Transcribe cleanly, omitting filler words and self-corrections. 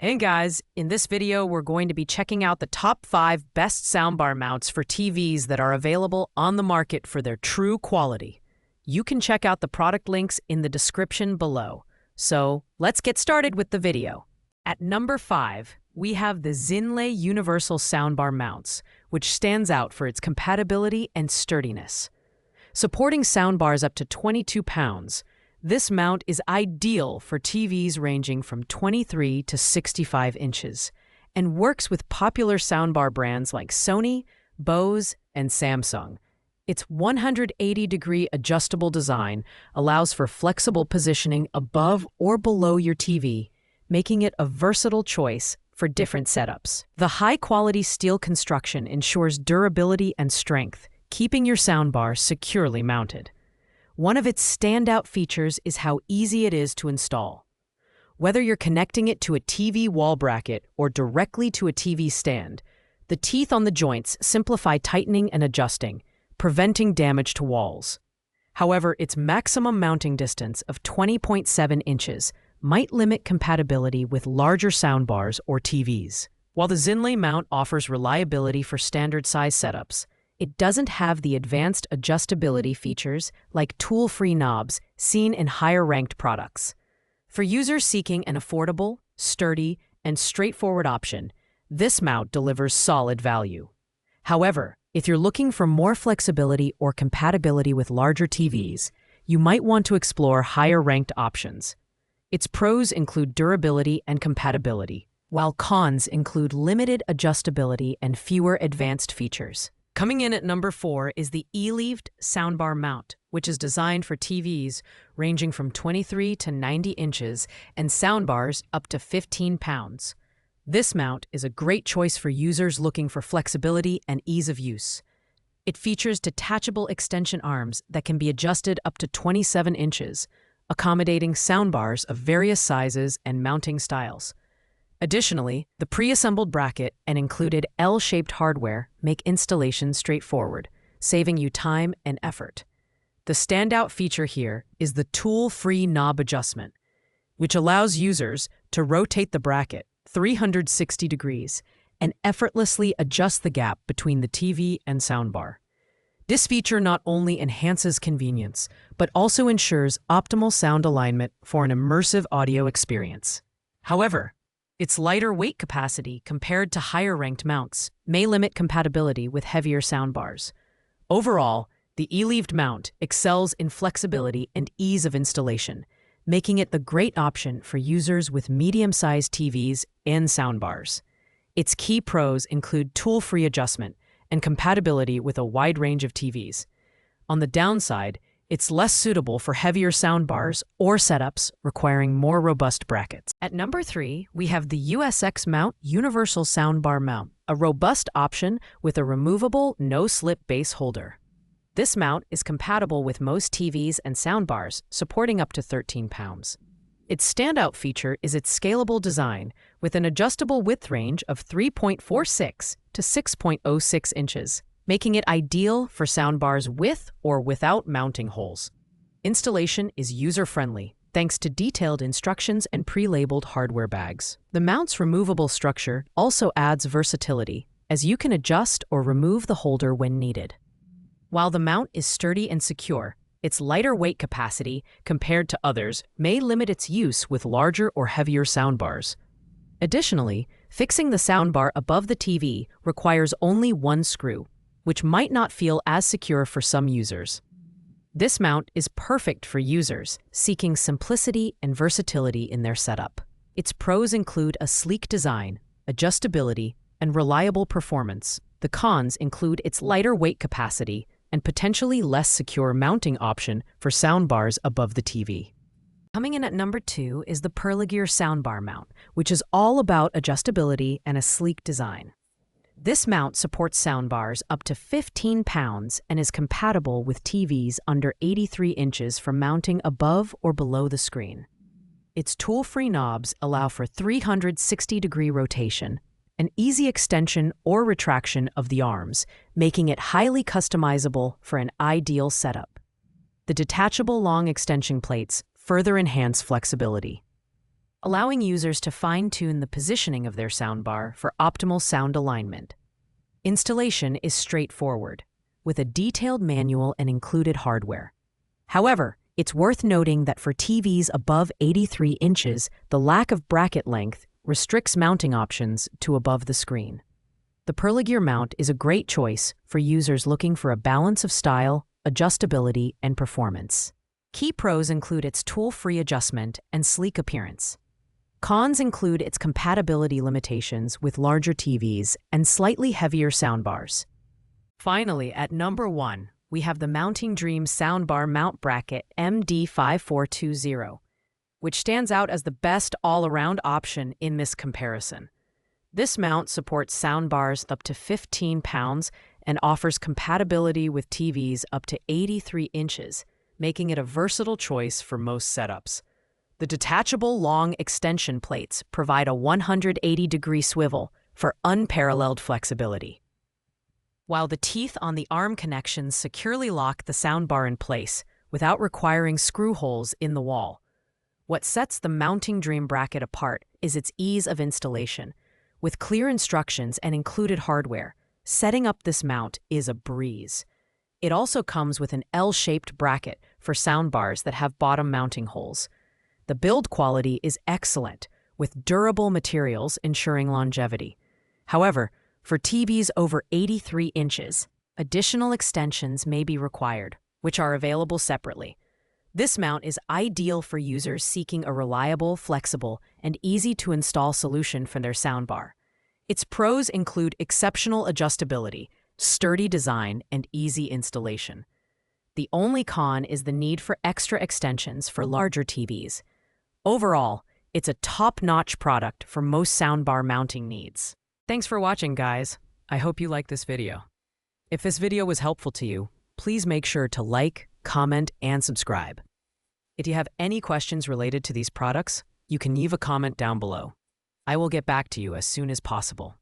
Hey guys, in this video we're going to be checking out the top 5 best soundbar mounts for TVs that are available on the market for their true quality. You can check out the product links in the description below. So let's get started with the video. At number 5, we have the Zinlay Universal Soundbar Mounts, which stands out for its compatibility and sturdiness. Supporting soundbars up to 22 pounds, this mount is ideal for TVs ranging from 23 to 65 inches and works with popular soundbar brands like Sony, Bose, and Samsung. Its 180-degree adjustable design allows for flexible positioning above or below your TV, making it a versatile choice for different setups. The high-quality steel construction ensures durability and strength, keeping your soundbar securely mounted. One of its standout features is how easy it is to install. Whether you're connecting it to a TV wall bracket or directly to a TV stand, the teeth on the joints simplify tightening and adjusting, preventing damage to walls. However, its maximum mounting distance of 20.7 inches might limit compatibility with larger soundbars or TVs. While the Zinlay mount offers reliability for standard-size setups, it doesn't have the advanced adjustability features like tool-free knobs seen in higher-ranked products. For users seeking an affordable, sturdy, and straightforward option, this mount delivers solid value. However, if you're looking for more flexibility or compatibility with larger TVs, you might want to explore higher-ranked options. Its pros include durability and compatibility, while cons include limited adjustability and fewer advanced features. Coming in at number 4 is the ELIVED soundbar mount, which is designed for TVs ranging from 23 to 90 inches and soundbars up to 15 pounds. This mount is a great choice for users looking for flexibility and ease of use. It features detachable extension arms that can be adjusted up to 27 inches, accommodating soundbars of various sizes and mounting styles. Additionally, the pre-assembled bracket and included L-shaped hardware make installation straightforward, saving you time and effort. The standout feature here is the tool-free knob adjustment, which allows users to rotate the bracket 360 degrees and effortlessly adjust the gap between the TV and soundbar. This feature not only enhances convenience, but also ensures optimal sound alignment for an immersive audio experience. However, its lighter weight capacity compared to higher-ranked mounts may limit compatibility with heavier soundbars. Overall, the ELIVED mount excels in flexibility and ease of installation, making it the great option for users with medium-sized TVs and soundbars. Its key pros include tool-free adjustment and compatibility with a wide range of TVs. On the downside, it's less suitable for heavier soundbars or setups requiring more robust brackets. At number 3, we have the USX Mount Universal Soundbar Mount, a robust option with a removable, no-slip base holder. This mount is compatible with most TVs and soundbars, supporting up to 13 pounds. Its standout feature is its scalable design, with an adjustable width range of 3.46 to 6.06 inches. Making it ideal for soundbars with or without mounting holes. Installation is user-friendly, thanks to detailed instructions and pre-labeled hardware bags. The mount's removable structure also adds versatility, as you can adjust or remove the holder when needed. While the mount is sturdy and secure, its lighter weight capacity, compared to others, may limit its use with larger or heavier soundbars. Additionally, fixing the soundbar above the TV requires only one screw, which might not feel as secure for some users. This mount is perfect for users seeking simplicity and versatility in their setup. Its pros include a sleek design, adjustability, and reliable performance. The cons include its lighter weight capacity and potentially less secure mounting option for soundbars above the TV. Coming in at number 2 is the Perlegear soundbar mount, which is all about adjustability and a sleek design. This mount supports soundbars up to 15 pounds and is compatible with TVs under 83 inches for mounting above or below the screen. Its tool-free knobs allow for 360-degree rotation, an easy extension or retraction of the arms, making it highly customizable for an ideal setup. The detachable long extension plates further enhance flexibility. allowing users to fine-tune the positioning of their soundbar for optimal sound alignment. Installation is straightforward, with a detailed manual and included hardware. However, it's worth noting that for TVs above 83 inches, the lack of bracket length restricts mounting options to above the screen. The Perlegear mount is a great choice for users looking for a balance of style, adjustability, and performance. Key pros include its tool-free adjustment and sleek appearance. Cons include its compatibility limitations with larger TVs and slightly heavier soundbars. Finally, at number 1, we have the Mounting Dream Soundbar Mount Bracket MD5420, which stands out as the best all-around option in this comparison. This mount supports soundbars up to 15 pounds and offers compatibility with TVs up to 83 inches, making it a versatile choice for most setups. The detachable long extension plates provide a 180-degree swivel for unparalleled flexibility, while the teeth on the arm connections securely lock the soundbar in place without requiring screw holes in the wall. What sets the Mounting Dream bracket apart is its ease of installation. With clear instructions and included hardware, setting up this mount is a breeze. It also comes with an L-shaped bracket for soundbars that have bottom mounting holes. The build quality is excellent, with durable materials ensuring longevity. However, for TVs over 83 inches, additional extensions may be required, which are available separately. This mount is ideal for users seeking a reliable, flexible, and easy-to-install solution for their soundbar. Its pros include exceptional adjustability, sturdy design, and easy installation. The only con is the need for extra extensions for larger TVs. Overall, it's a top-notch product for most soundbar mounting needs. Thanks for watching, guys. I hope you liked this video. If this video was helpful to you, please make sure to like, comment, and subscribe. If you have any questions related to these products, you can leave a comment down below. I will get back to you as soon as possible.